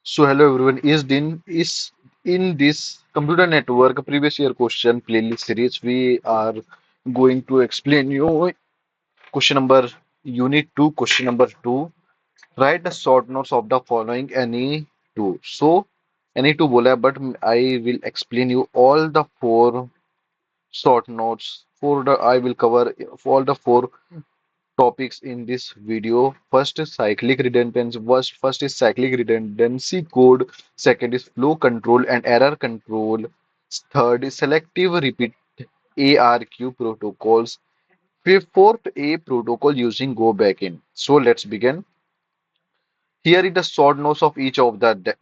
So hello everyone. Is in this computer network previous year question playlist series we are going to explain you question number unit 2 question number 2. Write the short notes of the following any two. So any two बोला है, but I will explain you all the four short notes for the I will cover all the four topics in this video. First is cyclic redundancy code. Second is flow control and error control. Third is selective repeat ARQ protocols. Fourth, a protocol using go backend. So let's begin. Here is the short notes of each of the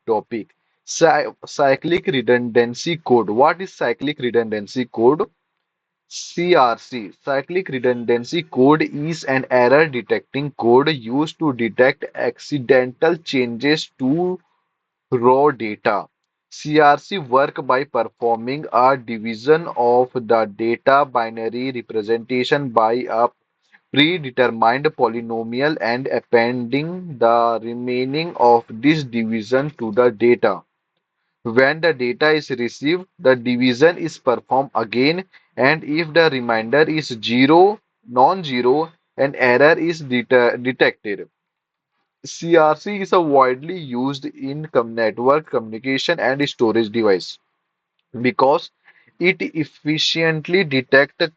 topic. Cyclic redundancy code. What is cyclic redundancy code? CRC, cyclic redundancy code, is an error detecting code used to detect accidental changes to raw data. CRC work by performing a division of the data binary representation by a predetermined polynomial and appending the remaining of this division to the data. When the data is received, the division is performed again, and if the remainder is zero, non-zero, an error is detected. CRC is a widely used in network communication and storage device because it efficiently detects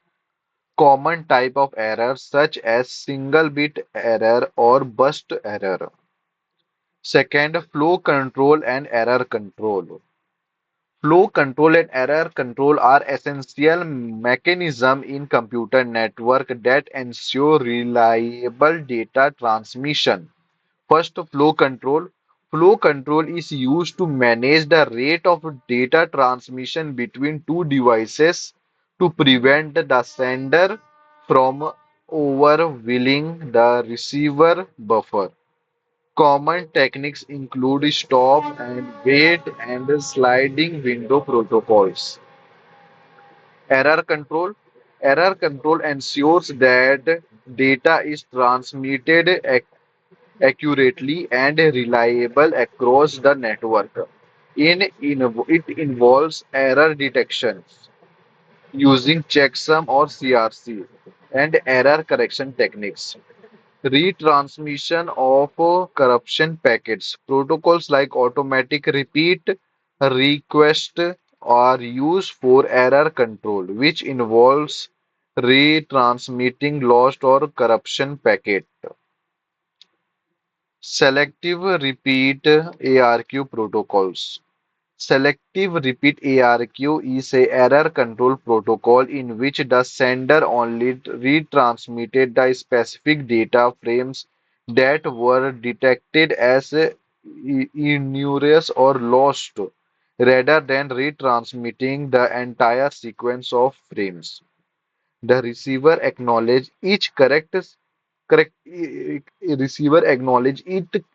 common type of errors such as single bit error or burst error. Second, flow control and error control. Flow control and error control are essential mechanisms in computer network that ensure reliable data transmission. First, flow control. Flow control is used to manage the rate of data transmission between two devices to prevent the sender from overwhelming the receiver buffer. Common techniques include stop and wait and sliding window protocols. Error control. Error control ensures that data is transmitted accurately and reliable across the network. It involves error detection using checksum or CRC and error correction techniques. Retransmission of corruption packets. Protocols like automatic repeat request are used for error control, which involves retransmitting lost or corruption packet. Selective repeat ARQ protocols. Selective repeat ARQ is a error control protocol in which the sender only retransmitted the specific data frames that were detected as erroneous or lost, rather than retransmitting the entire sequence of frames. The correct receiver acknowledge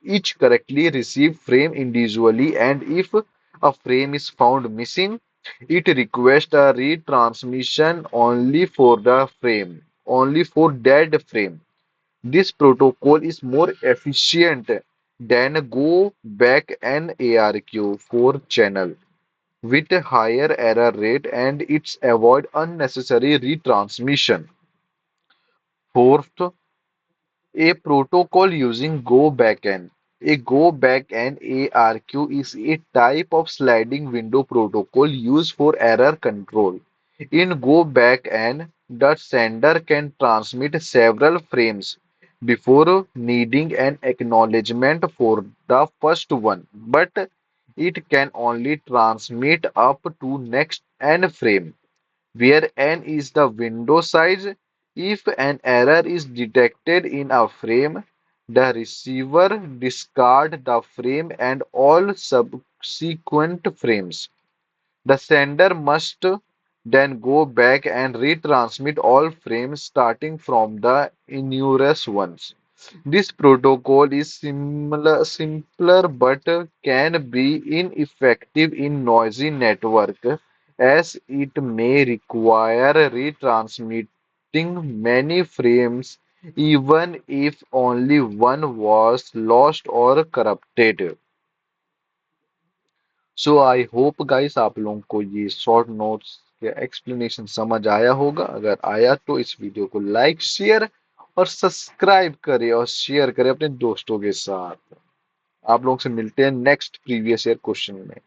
each correctly received frame individually, and if a frame is found missing, it requests a retransmission only for that frame. This protocol is more efficient than go back and ARQ for channel with a higher error rate, and it's avoid unnecessary retransmission. Fourth, a protocol using Go backend. A Go backend ARQ is a type of sliding window protocol used for error control. In Go backend, the sender can transmit several frames before needing an acknowledgement for the first one, but it can only transmit up to next n frame where n is the window size. If an error is detected in a frame, the receiver discards the frame and all subsequent frames. The sender must then go back and retransmit all frames starting from the erroneous ones. This protocol is simpler but can be ineffective in noisy network as it may require retransmitting many frames even if only one was lost or corrupted. So I hope guys आप लोगों को ये short notes के explanation समझ आया होगा। अगर आया तो इस वीडियो को लाइक शेयर और सब्सक्राइब करें और शेयर करें अपने दोस्तों के साथ। आप लोगों से मिलते हैं नेक्स्ट प्रीवियस ईयर क्वेश्चन में।